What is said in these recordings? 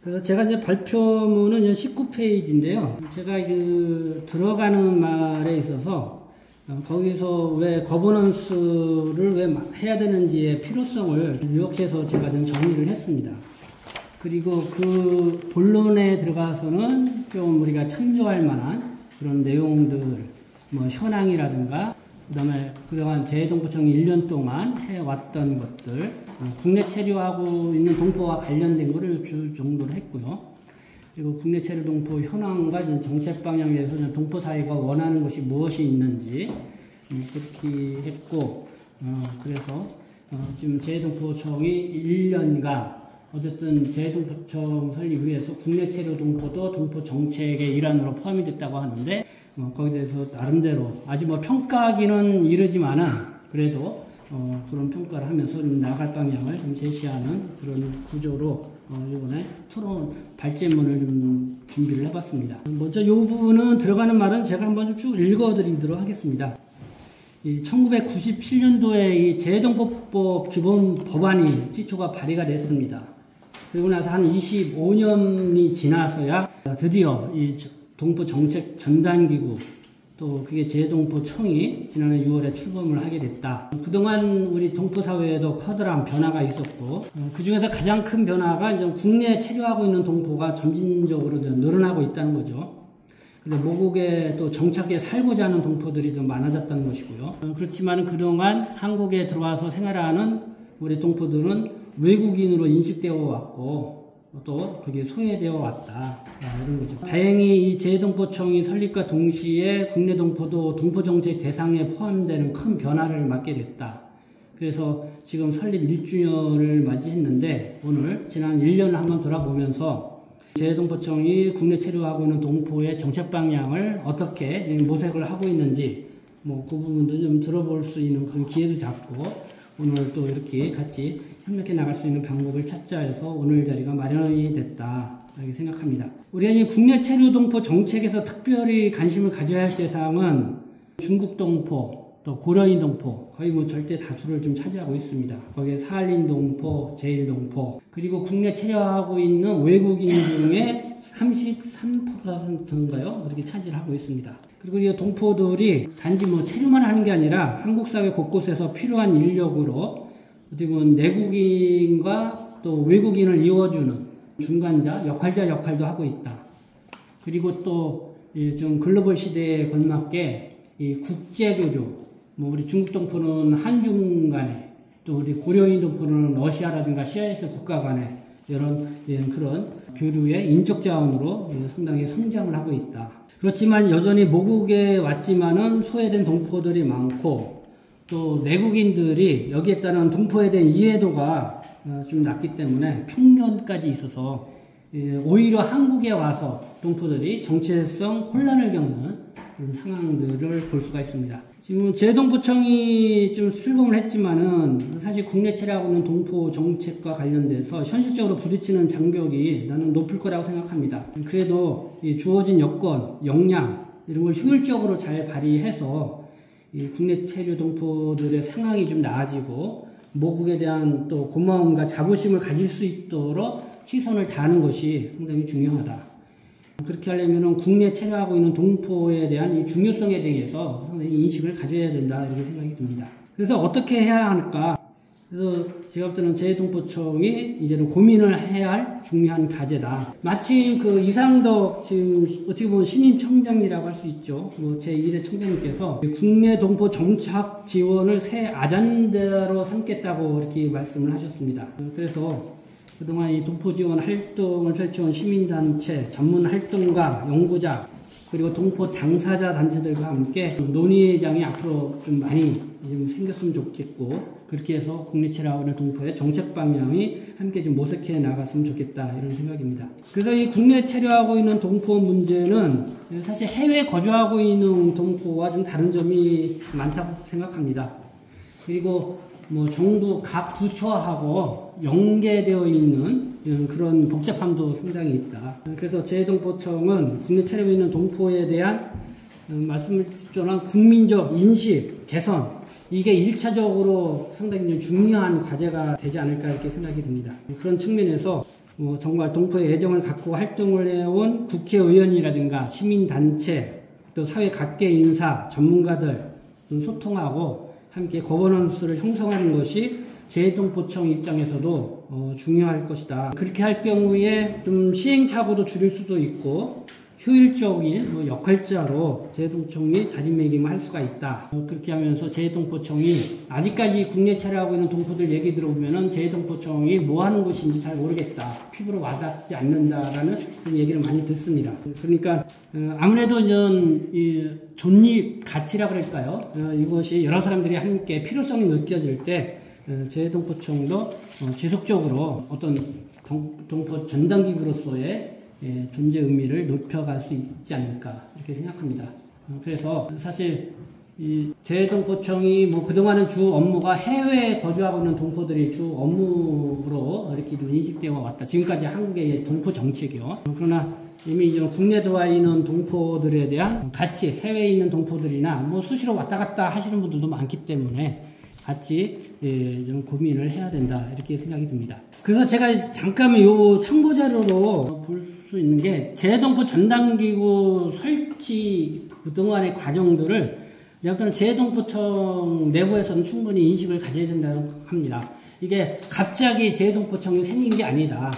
그래서 제가 이제 발표문은 19페이지인데요. 제가 그 들어가는 말에 있어서 거기서 왜 거버넌스를 왜 해야 되는지의 필요성을 요약해서 제가 좀 정리를 했습니다. 그리고 그 본론에 들어가서는 좀 우리가 참조할 만한 그런 내용들, 뭐 현황이라든가, 그 다음에 그동안 재해동포청이 1년 동안 해왔던 것들, 국내 체류하고 있는 동포와 관련된 것을 주 정도로 했고요. 그리고 국내 체류 동포 현황과 정책 방향에서 동포 사회가 원하는 것이 무엇이 있는지 그렇게 했고, 그래서 지금 재해동포청이 1년간 어쨌든 재해동포청 설립 위해서 국내 체류 동포도 동포 정책의 일환으로 포함이 됐다고 하는데, 거기에 대해서 나름대로 아직 뭐 평가하기는 이르지만은 그래도 그런 평가를 하면서 좀 나갈 방향을 좀 제시하는 그런 구조로 이번에 토론 발제문을 좀 준비를 해봤습니다. 먼저 이 부분은 들어가는 말은 제가 한번 쭉 읽어드리도록 하겠습니다. 1997년도에 이 재해동포법 기본 법안이 최초가 발의가 됐습니다. 그리고 나서 한 25년이 지나서야 드디어 이 동포 정책 전담기구, 또 그게 재해동포청이 지난해 6월에 출범을 하게 됐다. 그동안 우리 동포 사회에도 커다란 변화가 있었고, 그 중에서 가장 큰 변화가 이제 국내에 체류하고 있는 동포가 점진적으로 늘어나고 있다는 거죠. 그래서 모국에 또 정착해 살고자 하는 동포들이 좀 많아졌다는 것이고요. 그렇지만 그동안 한국에 들어와서 생활하는 우리 동포들은 외국인으로 인식되어 왔고, 또 그게 소외되어 왔다, 이런 거죠. 다행히 이 재해동포청이 설립과 동시에 국내 동포도 동포정책 대상에 포함되는 큰 변화를 맞게 됐다. 그래서 지금 설립 1주년을 맞이했는데, 오늘 지난 1년을 한번 돌아보면서 재해동포청이 국내 체류하고 있는 동포의 정책 방향을 어떻게 모색을 하고 있는지, 뭐 그 부분도 좀 들어볼 수 있는 그런 기회도 잡고, 오늘 또 이렇게 같이 협력해 나갈 수 있는 방법을 찾자 해서 오늘 자리가 마련이 됐다, 이렇게 생각합니다. 우리가 이 국내 체류 동포 정책에서 특별히 관심을 가져야 할 대상은 중국 동포, 또 고려인 동포, 거의 뭐 절대 다수를 좀 차지하고 있습니다. 거기에 사할린 동포, 제일 동포, 그리고 국내 체류하고 있는 외국인 중에 33%인가요? 그렇게 차지를 하고 있습니다. 그리고 이 동포들이 단지 뭐 체류만 하는 게 아니라 한국 사회 곳곳에서 필요한 인력으로 어떻게 보면 내국인과 또 외국인을 이어주는 중간자, 역할자 역할도 하고 있다. 그리고 또 좀 글로벌 시대에 걸맞게 이 국제교류, 뭐 우리 중국 동포는 한중 간에, 또 우리 고려인 동포는 러시아라든가 CIS 국가 간에 이런 그런 교류의 인적 자원으로 상당히 성장을 하고 있다. 그렇지만 여전히 모국에 왔지만은 소외된 동포들이 많고, 또 내국인들이 여기에 따른 동포에 대한 이해도가 좀 낮기 때문에 편견까지 있어서 오히려 한국에 와서 동포들이 정체성 혼란을 겪는 그런 상황들을 볼 수가 있습니다. 지금 재해동포청이 좀 출범을 했지만은 사실 국내 체류하고 있는 동포 정책과 관련돼서 현실적으로 부딪히는 장벽이 나는 높을 거라고 생각합니다. 그래도 이 주어진 여건, 역량 이런 걸 효율적으로 잘 발휘해서 이 국내 체류 동포들의 상황이 좀 나아지고 모국에 대한 또 고마움과 자부심을 가질 수 있도록 최선을 다하는 것이 상당히 중요하다. 그렇게 하려면 국내 체류하고 있는 동포에 대한 이 중요성에 대해서 상당히 인식을 가져야 된다, 이렇게 생각이 듭니다. 그래서 어떻게 해야 할까? 그래서 제가 볼 때는 재해동포청이 이제는 고민을 해야 할 중요한 과제다. 마침 그 이상덕 지금 어떻게 보면 신임 청장이라고 할 수 있죠. 뭐 제1회 청장님께서 국내 동포 정착 지원을 새 아젠다로 삼겠다고 이렇게 말씀을 하셨습니다. 그래서 그동안 이 동포 지원 활동을 펼쳐온 시민단체, 전문 활동가, 연구자, 그리고 동포 당사자 단체들과 함께 논의장이 앞으로 좀 많이 좀 생겼으면 좋겠고, 그렇게 해서 국내 체류하고 있는 동포의 정책 방향이 함께 좀 모색해 나갔으면 좋겠다, 이런 생각입니다. 그래서 이 국내 체류하고 있는 동포 문제는 사실 해외 거주하고 있는 동포와 좀 다른 점이 많다고 생각합니다. 그리고 뭐 정부 각 부처하고 연계되어 있는 그런 복잡함도 상당히 있다. 그래서 재해동포청은 국내 체류하고 있는 동포에 대한 말씀을 전한 국민적 인식 개선, 이게 1차적으로 상당히 중요한 과제가 되지 않을까, 이렇게 생각이 듭니다. 그런 측면에서 정말 동포의 애정을 갖고 활동을 해온 국회의원이라든가 시민단체, 또 사회 각계 인사, 전문가들 소통하고 함께 거버넌스를 형성하는 것이 재동포청 입장에서도 중요할 것이다. 그렇게 할 경우에 좀 시행착오도 줄일 수도 있고 효율적인 역할자로 재동포청이 자리매김을 할 수가 있다. 그렇게 하면서 재동포청이 아직까지 국내 체류하고 있는 동포들 얘기 들어보면은 재동포청이 뭐 하는 곳인지 잘 모르겠다. 피부로 와닿지 않는다라는 그런 얘기를 많이 듣습니다. 그러니까 아무래도 이 존립 가치라 그럴까요? 이것이 여러 사람들이 함께 필요성이 느껴질 때 재동포청도 지속적으로 어떤 동포 전당기구로서의 존재 의미를 높여갈 수 있지 않을까 이렇게 생각합니다. 그래서 사실 이 재동포청이 그동안은 주 업무가 해외에 거주하고 있는 동포들이 주 업무로 이렇게 인식되어 왔다. 지금까지 한국의 동포 정책이요. 그러나 이미 국내 들어와 있는 동포들에 대한 같이 해외에 있는 동포들이나 수시로 왔다 갔다 하시는 분들도 많기 때문에 같이 좀 고민을 해야 된다 이렇게 생각이 듭니다. 그래서 제가 잠깐 요 참고 자료로 볼 수 있는 게 재동포 전당기구 설치 그동안의 과정들을 약간 재동포청 내부에서는 충분히 인식을 가져야 된다고 합니다. 이게 갑자기 재동포청이 생긴 게 아니다.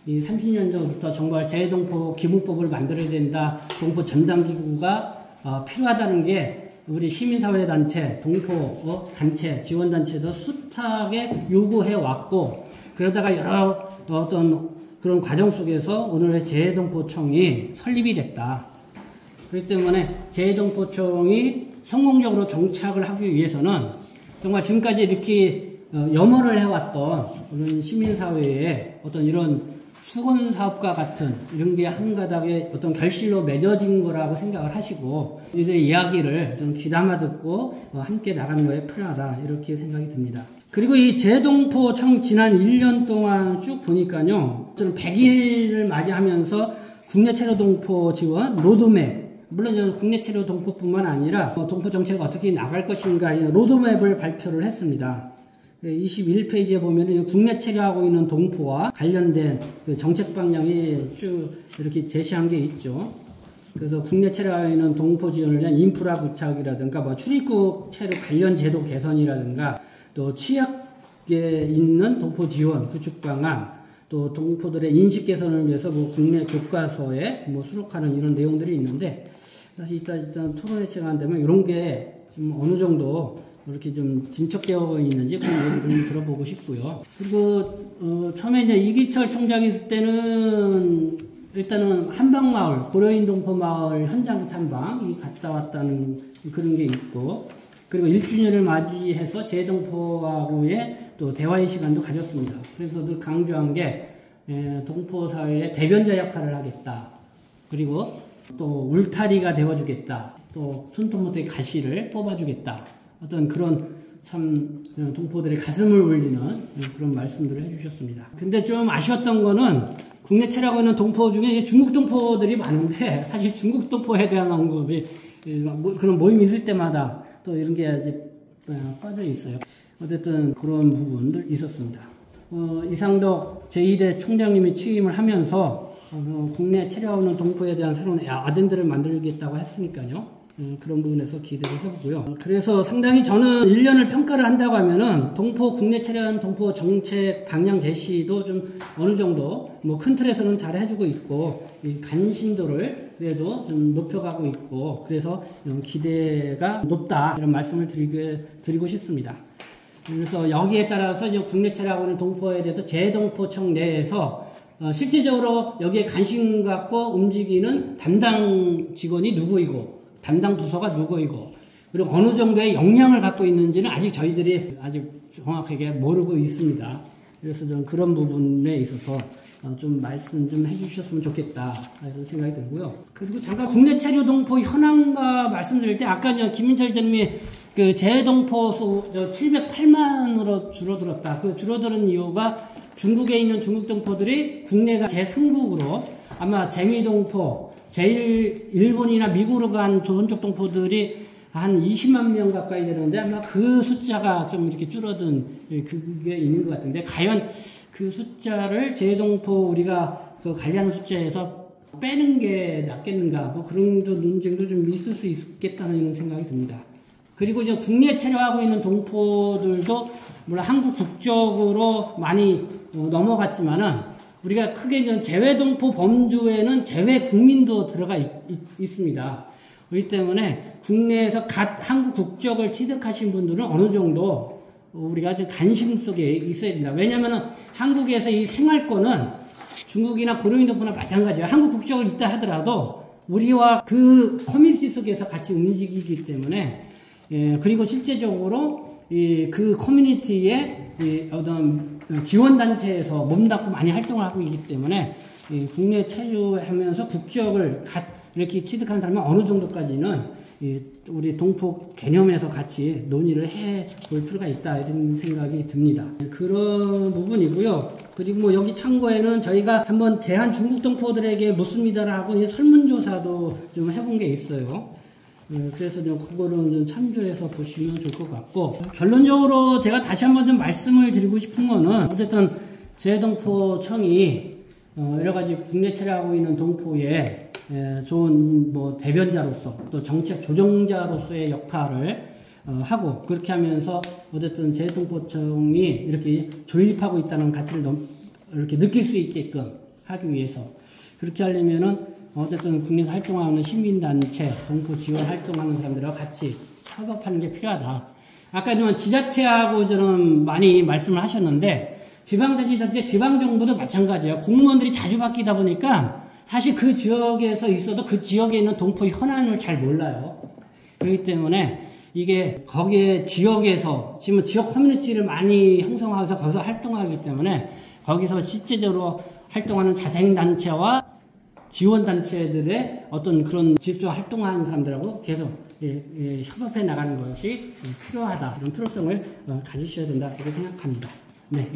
이 30년 전부터 정말 재동포 기본법을 만들어야 된다. 동포 전당기구가 필요하다는 게 우리 시민사회단체, 동포 단체, 지원단체도 숱하게 요구해 왔고, 그러다가 여러 어떤 그런 과정 속에서 오늘의 재동포청이 설립이 됐다. 그렇기 때문에 재동포청이 성공적으로 정착을 하기 위해서는 정말 지금까지 이렇게 염원을 해왔던 그런 시민사회의 어떤 이런 수건사업과 같은 이런 게 한 가닥의 어떤 결실로 맺어진 거라고 생각을 하시고 이들의 이야기를 좀 귀담아 듣고 함께 나가는 거에 필요하다 이렇게 생각이 듭니다. 그리고 이 재동포청 지난 1년 동안 쭉 보니까요, 저는 100일을 맞이하면서 국내 체류 동포 지원 로드맵, 물론 국내 체류 동포뿐만 아니라 동포 정책을 어떻게 나갈 것인가 로드맵을 발표를 했습니다. 21페이지에 보면 국내 체류하고 있는 동포와 관련된 그 정책 방향이 쭉 이렇게 제시한 게 있죠. 그래서 국내 체류하고 있는 동포 지원을 위한 인프라 구착이라든가 출입국 체류 관련 제도 개선이라든가 또 취약에 있는 동포 지원 구축 방안, 또 동포들의 인식 개선을 위해서 국내 교과서에 수록하는 이런 내용들이 있는데, 사실 일단 토론회 시간 되면 이런 게 좀 어느 정도 이렇게 좀 진척되어 있는지 그런 얘기를 좀 들어보고 싶고요. 그리고 처음에 이제 이기철 총장이 있을 때는 일단은 한방마을, 고려인 동포마을 현장 탐방이 갔다 왔다는 그런 게 있고, 그리고 1주년을 맞이해서 재동포하고의 또 대화의 시간도 가졌습니다. 그래서 늘 강조한 게 동포 사회의 대변자 역할을 하겠다. 그리고 또 울타리가 되어주겠다. 또 손톱못의 가시를 뽑아주겠다. 어떤 그런 참 동포들의 가슴을 울리는 그런 말씀들을 해주셨습니다. 근데 좀 아쉬웠던 거는 국내 체류하고 있는 동포 중에 중국 동포들이 많은데, 사실 중국 동포에 대한 언급이 그런 모임이 있을 때마다 또 이런 게 아직 빠져 있어요. 어쨌든 그런 부분들 있었습니다. 이상덕 제2대 총장님이 취임을 하면서 국내 체류하는 동포에 대한 새로운 아젠다를 만들겠다고 했으니까요. 그런 부분에서 기대를 해보고요. 그래서 상당히 저는 1년을 평가를 한다고 하면은 국내 체류하는 동포 정책 방향 제시도 좀 어느 정도 큰 틀에서는 잘 해주고 있고, 이 관심도를 그래도 좀 높여가고 있고, 그래서 기대가 높다 이런 말씀을 드리고 싶습니다. 그래서 여기에 따라서 이제 국내 체류하고 있는 동포에 대해서 재동포청 내에서 실질적으로 여기에 관심 갖고 움직이는 담당 직원이 누구이고, 담당 부서가 누구이고, 그리고 어느 정도의 역량을 갖고 있는지는 아직 저희들이 아직 정확하게 모르고 있습니다. 그래서 저는 그런 부분에 있어서 좀 말씀 좀 해주셨으면 좋겠다 이런 생각이 들고요. 그리고 잠깐 국내 체류 동포 현황과 말씀드릴 때, 아까 김민철 기자님이 그 재동포 수 708만으로 줄어들었다. 그 줄어드는 이유가 중국에 있는 중국 동포들이 국내가 제3국으로 아마 재미동포, 일본이나 미국으로 간 조선족 동포들이 한 20만 명 가까이 되는데, 아마 그 숫자가 좀 이렇게 줄어든 그게 있는 것 같은데, 과연 그 숫자를 재동포 우리가 그 관리하는 숫자에서 빼는 게 낫겠는가, 뭐 그런 논쟁도 좀 있을 수 있겠다는 생각이 듭니다. 그리고 이제 국내 체류하고 있는 동포들도 물론 한국 국적으로 많이 넘어갔지만은 우리가 크게 이제 재외동포 범주에는 재외 국민도 들어가 있습니다. 그렇기 때문에 국내에서 한국 국적을 취득하신 분들은 어느 정도 우리가 좀 관심 속에 있어야 된다. 왜냐면은 한국에서 이 생활권은 중국이나 고려인동포나 마찬가지예요. 한국 국적을 있다 하더라도 우리와 그 커뮤니티 속에서 같이 움직이기 때문에, 그리고 실제적으로 그 커뮤니티의 어떤 지원단체에서 몸담고 많이 활동을 하고 있기 때문에 국내 체류하면서 국적을 이렇게 취득하는 사람은 어느 정도까지는 우리 동포 개념에서 같이 논의를 해 볼 필요가 있다, 이런 생각이 듭니다. 그런 부분이고요. 그리고 뭐 여기 참고에는 저희가 한번 제한 중국 동포들에게 묻습니다라고 설문조사도 좀 해본 게 있어요. 그래서 좀 그거는 좀 참조해서 보시면 좋을 것 같고, 결론적으로 제가 다시 한번 좀 말씀을 드리고 싶은 거는, 어쨌든 재동포청이 여러 가지 국내 체류하고 있는 동포의 좋은 뭐 대변자로서 또 정책 조정자로서의 역할을 하고, 그렇게 하면서 어쨌든 재동포청이 이렇게 존립하고 있다는 가치를 이렇게 느낄 수 있게끔 하기 위해서, 그렇게 하려면은 어쨌든 국내에서 활동하는 시민단체, 동포 지원 활동하는 사람들과 같이 협업하는 게 필요하다. 아까 좀 지자체하고 좀 많이 말씀을 하셨는데, 지방자치단체, 지방정부도 마찬가지예요. 공무원들이 자주 바뀌다 보니까 사실 그 지역에서 있어도 그 지역에 있는 동포 현안을 잘 몰라요. 그렇기 때문에 이게 거기에 지역에서 지금 지역 커뮤니티를 많이 형성하면서 거기서 활동하기 때문에 거기서 실제적으로 활동하는 자생단체와 지원단체들의 어떤 그런 직접 활동하는 사람들하고 계속 협업해 나가는 것이 필요하다. 이런 필요성을 가지셔야 된다, 이렇게 생각합니다. 네.